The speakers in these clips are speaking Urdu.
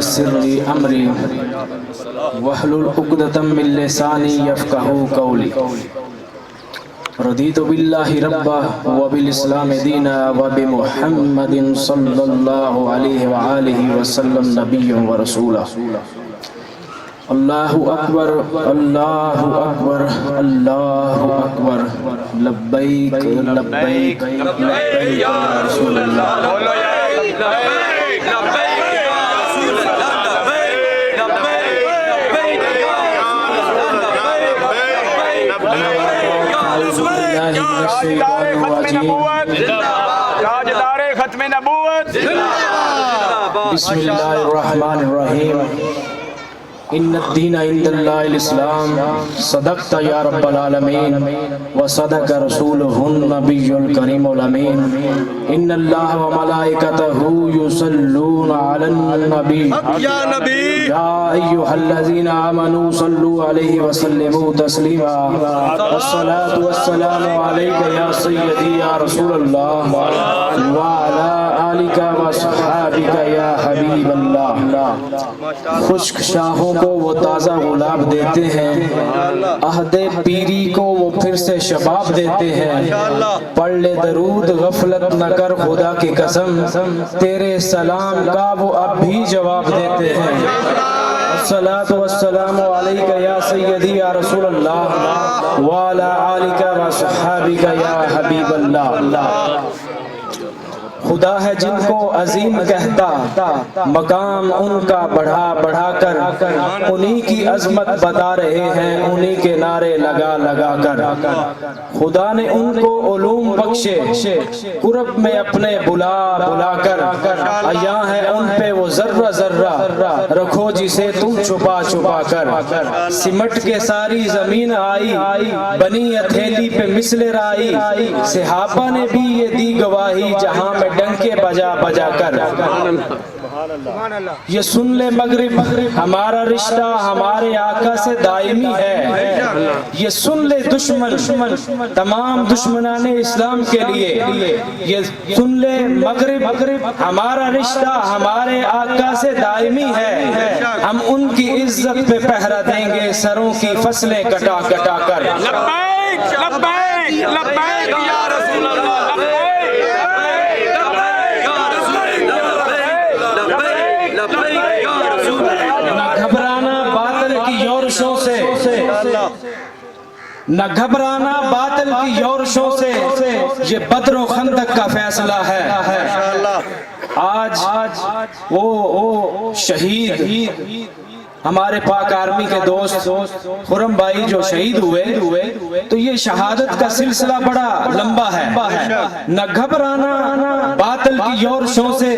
ويسر لي أمري واحلل عقدة من لساني يفقهوا قولي رضيت بالله ربا وبالإسلام دينا وبمحمد صلى الله عليه وآله وسلم نبيا ورسولا اللہ اکبر اللہ اکبر اللہ اکبر لبیک لبیک لبیک یا رسول اللہ تاجدار ختم نبوت بسم اللہ الرحمن الرحیم ان الدین عند اللہ الاسلام صدقت یا رب العالمین وصدق رسولہ النبی الکریم الامین ان اللہ وملائکتہ یصلون علی النبی یا نبی یا ایہا الذین آمنوا صلوا علیہ وسلموا تسلیما والصلاة والسلام علیک یا سیدی یا رسول اللہ وعلی آلک وصحابک یا حبیب اللہ خشک شاہوں کو وہ تازہ گلاب دیتے ہیں عہد پیری کو وہ پھر سے شباب دیتے ہیں پڑھ لے درود غفلت نہ کر خدا کی قسم تیرے سلام کا وہ اب بھی جواب دیتے ہیں الصلاة والسلام علیک یا سیدی یا رسول اللہ وعلی آلک وصحابک یا حبیب اللہ خدا ہے جن کو عظیم کہتا مقام ان کا بڑھا بڑھا کر انہی کی عظمت بتا رہے ہیں انہی کے نعرے لگا لگا کر خدا نے ان کو علوم بخشے قرب میں اپنے بلا بلا کر عیاں ہے ان پہ وہ ذرہ ذرہ رکھو جسے تم چھپا چھپا کر سمٹ کے ساری زمین آئی بنی ہتھیلی پہ مثل رائی صحابہ نے بھی یہ دی گواہی جہاں میں ڈنکے بجا بجا کر یہ سن لے مغرب ہمارا رشتہ ہمارے آقا سے دائمی ہے یہ سن لے دشمن تمام دشمنان اسلام کے لیے یہ سن لے مغرب ہمارا رشتہ ہمارے آقا سے دائمی ہے ہم ان کی عزت پہ پہرا دیں گے سروں کی فصلیں کٹا کٹا کر لبیک لبیک لبیک یا رسول اللہ نہ گھبرانا باطل کی یورشوں سے یہ بدر و خندق کا فیصلہ ہے آج وہ شہید ہمارے پاک آرمی کے دوست خرم بھائی جو شہید ہوئے تو یہ شہادت کا سلسلہ بڑا لمبا ہے نہ گھبرانا باطل کی یورشوں سے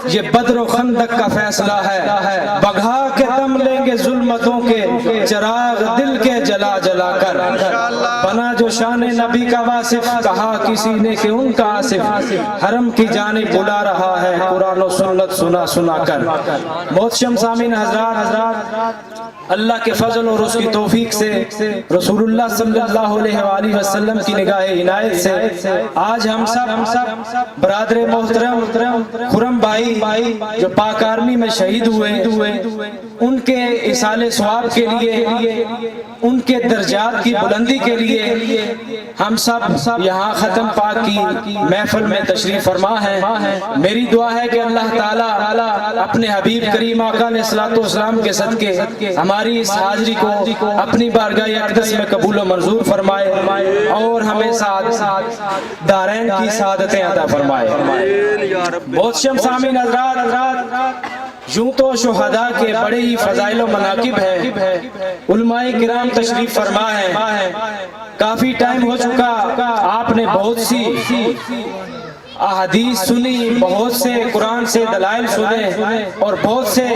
یہ بدر و خندق کا فیصلہ ہے بگھا کے دم لیں گے ظلمتوں کے چراغ دل کے جلا جلا کر بنا جو شان نبی کا واصف کہا کسی نے کہ ان کا آصف حرم کی جانب بلا رہا ہے قرآن و سنت سنا سنا کر محتشم سامعین حضرات اللہ کے فضل اور اس کی توفیق سے رسول اللہ صلی اللہ علیہ وآلہ وسلم کی نگاہ عنایت سے آج ہم سب برادر محترم خرم بھائی جو پاک آرمی میں شہید ہوئے ان کے اصال ثواب کے لیے ان کے درجات کی بلندی کے لیے ہم سب یہاں ختم پاک کی محفل میں تشریف فرما ہے میری دعا ہے کہ اللہ تعالیٰ اپنے حبیب کریم آقا علیہ السلام کے صدقے ہماری اس حاضری کو اپنی بارگاہ اقدس میں قبول و منظور فرمائے اور ہمیں دارین کی سعادتیں عطا فرمائے بہت سامعین حضرات یوں تو شہداء کے بڑے ہی فضائل و مناقب ہے علماء کرام تشریف فرما ہے کافی ٹائم ہو چکا آپ نے بہت سی احادیث سنی بہت سے قرآن سے دلائل سنے اور بہت سے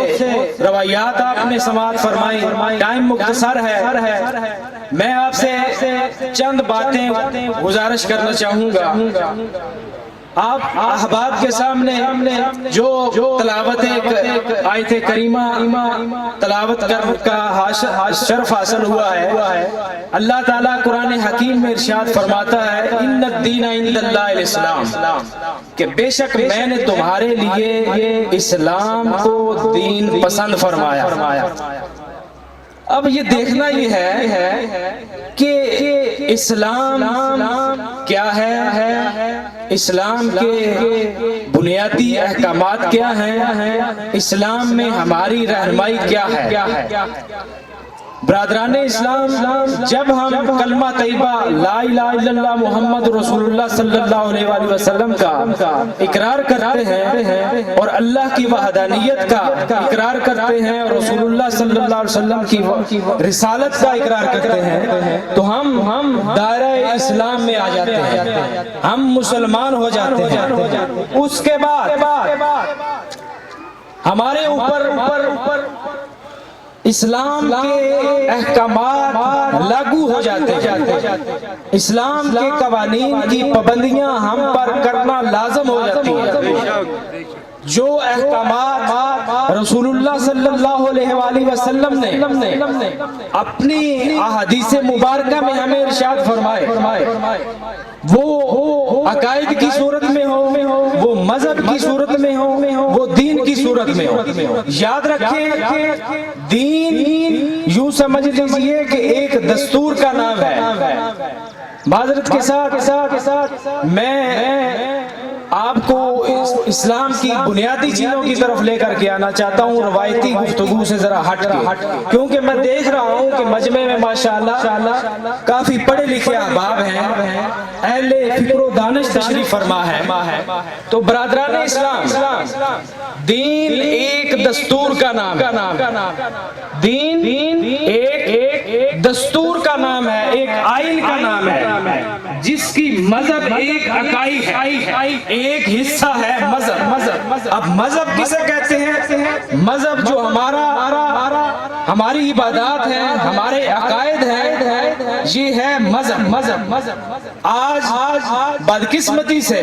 روایات آپ نے سماعت فرمائی ٹائم مختصر ہے میں آپ سے چند باتیں گزارش کرنا چاہوں گا آپ احباب کے سامنے جو تلاوت آیت کریمہ تلاوت کا شرف حاصل ہوا ہے، اللہ تعالیٰ قرآن حکیم میں ارشاد فرماتا ہے ان الدین عند اللہ الاسلام، کہ بے شک میں نے تمہارے لیے اسلام کو دین پسند فرمایا۔ اب یہ دیکھنا یہ ہے کہ اسلام کیا ہے، اسلام کے بنیادی احکامات کیا ہیں، اسلام میں ہماری رہنمائی کیا ہے۔ برادران اسلام، جب ہم کلمہ طیبہ لا الہ الا اللہ محمد رسول اللہ صلی اللہ علیہ وآلہ وسلم کا اقرار کرتے ہیں اور اللہ کی وحدانیت کا اقرار کرتے ہیں اور رسول اللہ صلی اللہ علیہ وسلم کی رسالت کا اقرار کرتے ہیں، تو ہم دائرہ اسلام میں آ جاتے ہیں، ہم مسلمان ہو جاتے ہیں۔ اس کے بعد ہمارے اوپر اسلام کے احکامات لاگو ہو جاتے ہیں، اسلام کے قوانین کی پابندیاں ہم پر کرنا لازم ہو جاتی ہیں۔ جو احکامات رسول اللہ صلی اللہ علیہ وآلہ وسلم نے اپنی احادیث مبارکہ میں ہمیں ارشاد فرمائے، وہ عقائد کی صورت میں ہو، وہ مذہب کی صورت میں ہو، وہ دین کی صورت میں ہو، یاد رکھیں دین یوں سمجھ لیجئے کہ ایک دستور کا نام ہے۔ معذرت کے ساتھ میں آپ کو اسلام کی بنیادی چیزوں کی طرف لے کر کے آنا چاہتا ہوں، روایتی گفتگو سے ذرا ہٹ کے، کیونکہ میں دیکھ رہا ہوں کہ مجمع میں ماشاءاللہ کافی پڑھے لکھے احباب ہیں، اہل فکر و دانش تشریف فرما ہے۔ تو برادران اسلام، دین ایک دستور کا نام ہے، دین ایک دستور کا نام ہے، ایک آئین کا نام ہے، جس کی مذہب ایک اکائی ہے، ایک حصہ ہے مذہب۔ اب مذہب کسے کہتے ہیں؟ مذہب جو ہماری عبادات ہیں، ہمارے عقائد ہیں، یہ ہے مذہب۔ آج بدقسمتی سے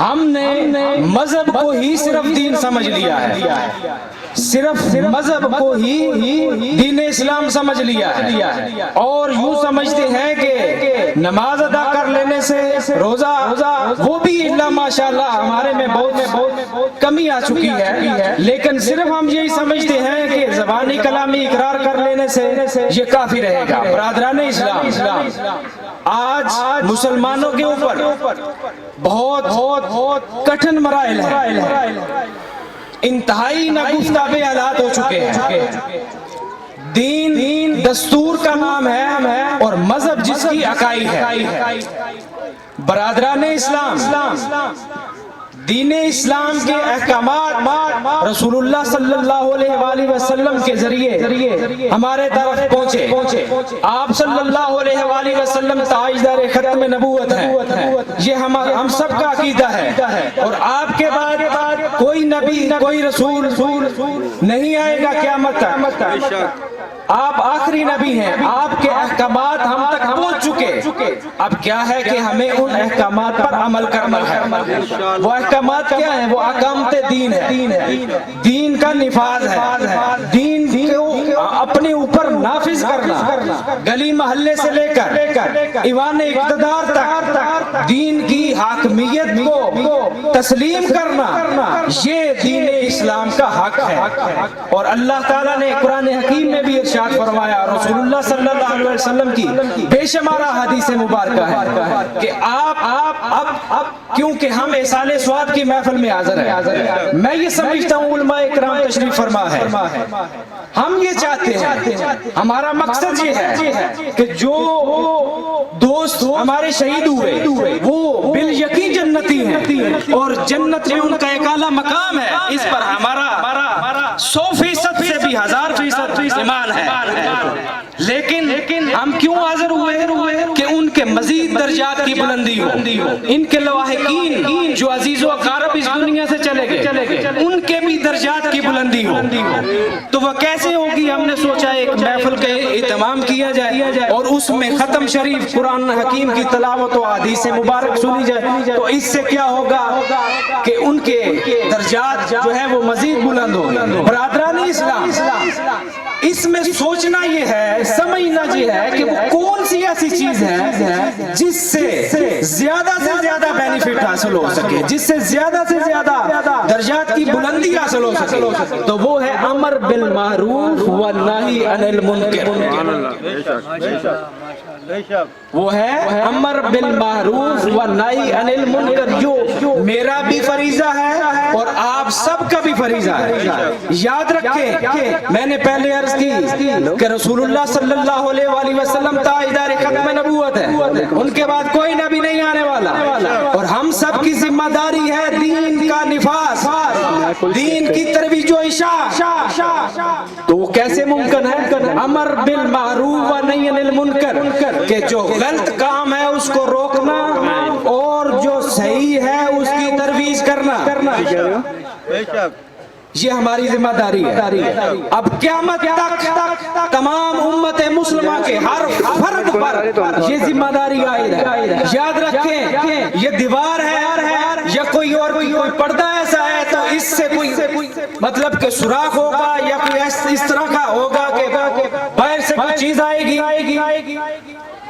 ہم نے مذہب کو ہی صرف دین سمجھ لیا ہے، صرف مذہب کو ہی دین اسلام سمجھ لیا ہے، اور یوں سمجھتے ہیں کہ نماز ادا کر لینے سے، روزہ وہ بھی اللہ ماشاءاللہ ہمارے میں بہت کمی آ چکی ہے، لیکن صرف ہم یہی سمجھتے ہیں کہ زبانی کلامی اقرار کر لینے سے یہ کافی رہے گا۔ برادران اسلام، آج مسلمانوں کے اوپر بہت کٹھن مراحل ہیں، انتہائی ناگفتاب حالات ہو چکے ہیں۔ دین دستور کا نام ہے اور مذہب جس کی اکائی ہے۔ برادران اسلام، دین اسلام کے احکامات رسول اللہ صلی اللہ علیہ وآلہ وسلم کے ذریعے ہمارے طرف پہنچے۔ آپ صلی اللہ علیہ وآلہ وسلم تاجدار ختم نبوت ہیں، یہ ہم سب کا عقیدہ ہے، اور آپ کے بعد کوئی نبی کوئی رسول نہیں آئے گا قیامت تک، آپ آخری نبی ہیں، آپ کے احکامات ہم تک پہنچ چکے۔ اب کیا ہے کہ ہمیں ان احکامات پر عمل کرنا ہے۔ وہ احکامات کیا ہیں؟ وہ احکامات دین ہے، دین کا نفاذ ہے، دین کو اپنے اوپر نافذ کرنا، گلی محلے سے لے کر ایوان اقتدار تک دین کی حاکمیت کو تسلیم کرنا، یہ دین اسلام کا حق ہے۔ اور اللہ تعالیٰ نے قرآن حکیم میں بھی ارشاد فرمایا، رسول اللہ صلی اللہ علیہ وسلم کی بے شمارہ حدیث مبارکہ ہے کہ اب کیونکہ ہم احسان سواد کی محفل میں حاضر ہیں، میں یہ سمجھتا ہوں علماء اکرام تشریف فرما ہے، ہم یہ چاہتے ہیں، ہمارا مقصد یہ ہے کہ جو دوست ہمارے شہید ہوئے وہ بالیقین جنتی ہیں، اور جنت میں ان کا ایک اعلیٰ مقام ہے، اس پر ہمارا 100% سے بھی 1000% ایمان ہے۔ لیکن ہم کیوں حاضر ہوئے کہ ان کے مزید درجات کی بلندی ہو، ان کے لواحقین جو عزیز و اقارب اس دنیا سے چلے گئے ان کے بھی درجات درجات کی بلندی ہو تو وہ کیسے ہوگی؟ ہم نے سوچا ایک محفل کا اہتمام کیا جائے اور اس میں ختم شریف قرآن حکیم کی تلاوت و حدیث مبارک سنی جائے، تو اس سے کیا ہوگا کہ ان کے درجات جو ہے وہ مزید بلند ہوگی۔ برادران اسلام، اس میں سوچنا یہ ہے، سمجھنا یہ ہے کہ وہ کون سی ایسی چیز ہے جس سے زیادہ سے زیادہ بینیفٹ حاصل ہو سکے، جس سے زیادہ سے زیادہ درجات کی بلندی حاصل ہو سکے، تو وہ ہے امر بالمعروف والنہی عن المنکر۔ وہ ہے امر بالمعروف والنہی عن المنکر، جو میرا بھی فریضہ ہے اور آپ سب کا بھی فریضہ ہے۔ یاد رکھیں، میں نے پہلے عرض کی کہ رسول اللہ صلی اللہ علیہ وآلہ وسلم تاجدار ختم نبوت ہے، ان کے بعد کوئی نبی نہیں آنے والا، اور ہم سب کی ذمہ داری ہے دین کا نفاذ، دین کی ترویج و اشاعت۔ تو وہ کیسے ممکن ہے؟ امر بالمعروف ونہی عن المنکر، کہ جو غلط کام ہے اس کو روکنا اور جو صحیح ہے اس کی ترویج کرنا، یہ ہماری ذمہ داری ہے۔ اب قیامت تک تمام امت مسلمہ کے ہر فرد پر یہ ذمہ داری عائد ہے۔ یاد رکھیں، یہ دیوار ہے یا کوئی اور کوئی پردہ ایسا ہے تو اس سے کوئی مطلب کہ سوراخ ہوگا یا کوئی اس طرح کا ہوگا کہ باہر سے کوئی چیز آئے گی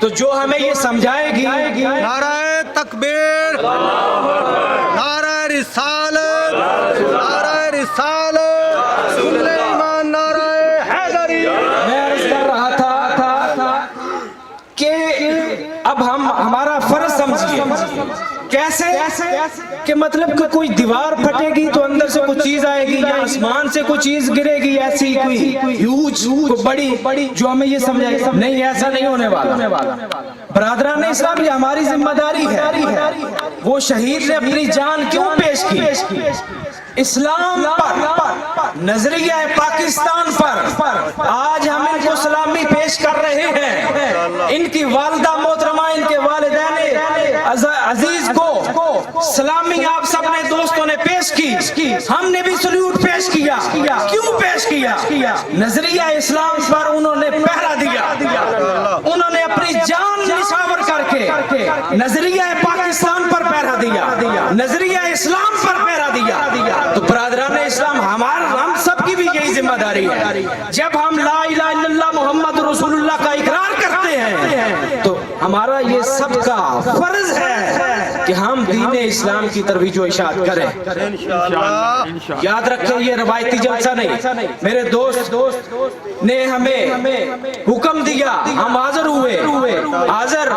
تو جو ہمیں یہ سمجھائے گی۔ نعرہ تکبیر، نعرہ رسالت، نعرہ رسالت، سلیمان، نعرہ حیدری۔ میں عرض کر رہا تھا کہ اب ہمارا فرض سمجھیے کیسے کہ مطلب کہ کوئی دیوار پھٹے گی تو اندر سے کوئی چیز آئے گی یا آسمان سے کوئی چیز گرے گی، ایسی کوئی ہیوج بڑی جو ہمیں یہ سمجھائے گی، نہیں، ایسا نہیں ہونے والا۔ برادران اسلام، یہ ہماری ذمہ داری ہے۔ وہ شہید نے اپنی جان کیوں پیش کی؟ اسلام پر، نظریہ پاکستان پر آج ہم ان کو سلامی پیش کر رہے ہیں۔ ان کی والدہ محترمہ، ان کے والدین عزیز کو سلامی آپ سب نے دوستوں نے پیش کی، ہم نے بھی سلیوٹ پیش کیا۔ کیوں پیش کیا؟ نظریہ اسلام پر انہوں نے پہرا دیا، انہوں نے اپنی جان نشاور کر کے نظریہ پاکستان پر پہرا دیا، نظریہ اسلام پر پہرا دیا۔ تو برادران اسلام، ہم سب کی بھی یہی ذمہ داری ہے۔ جب ہم لا الہ الا اللہ محمد رسول اللہ کا اقرار کرتے ہیں تو ہمارا یہ سب کا فرض ہے کہ ہم دین اسلام کی ترویج و اشاعت کریں۔ یاد رکھیں، یہ روایتی جلسہ نہیں، میرے دوست نے ہمیں حکم دیا، ہم حاضر ہوئے۔ حاضر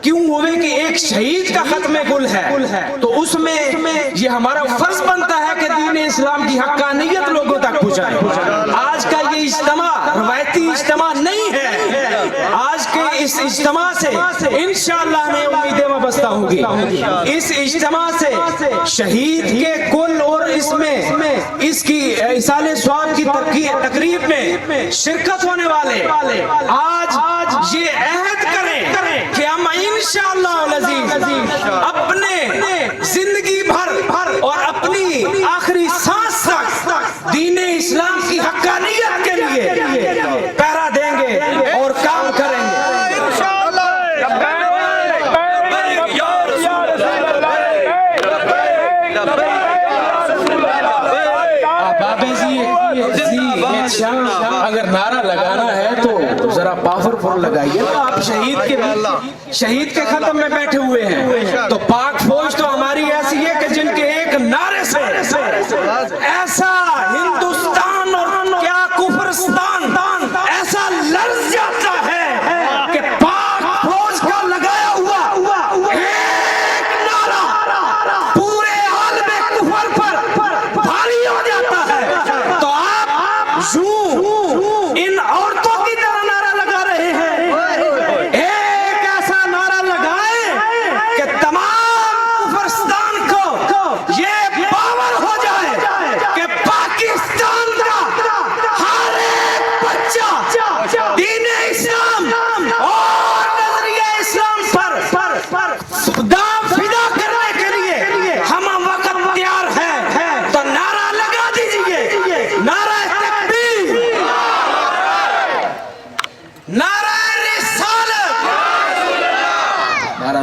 کیوں ہوئے کہ ایک شہید کا ختم گل ہے، تو اس میں یہ ہمارا فرض بنتا ہے کہ دین اسلام کی حقانیت لوگوں تک پہنچائیں۔ آج کا یہ اجتماع روایتی اجتماع نہیں ہے، آج کے اس اجتماع سے انشاءاللہ ہمیں امیدیں وابستہ ہوں گی۔ اس اجتماع سے شہید کے کل اور اس کی ایصال ثواب کی تقریب میں شرکت ہونے والے آج یہ عہد کریں کہ ہم انشاءاللہ العزیز اپنے زندگی بھر اور اپنی آخری سانس تک دین اسلام کی حقانیت کے لیے پہرا دیں گے اور کام کریں گے۔ اگر نعرہ لگانا ہے تو ذرا پاورفل لگائیے۔ آپ شہید کے ختم میں بیٹھے ہوئے ہیں، تو پاک فوج تو ہماری ایسی ہے کہ جن کے ایک نعرے سے ایسا ہندوستان اور کیا کفرستان ایسا لرز جاتا ہے کہ پاک فوج کا لگایا ہوا ایک نعرہ پورے عالم کفر پر بھاری ہو جاتا ہے۔ تو آپ ان عورتوں کی طرح نعرہ لگا رہے ہیں، ایک ایسا نعرہ لگائیں کہ تمام کفرستان کو یہ باور ہو جائے کہ پاکستان کا ہر ایک بچہ دین اسلام اور نظریہ اسلام پر دام فدا کرنے کے لیے ہم وقت تیار ہے۔ تو نعرہ لگا دیجیے۔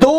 2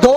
2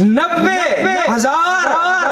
90,000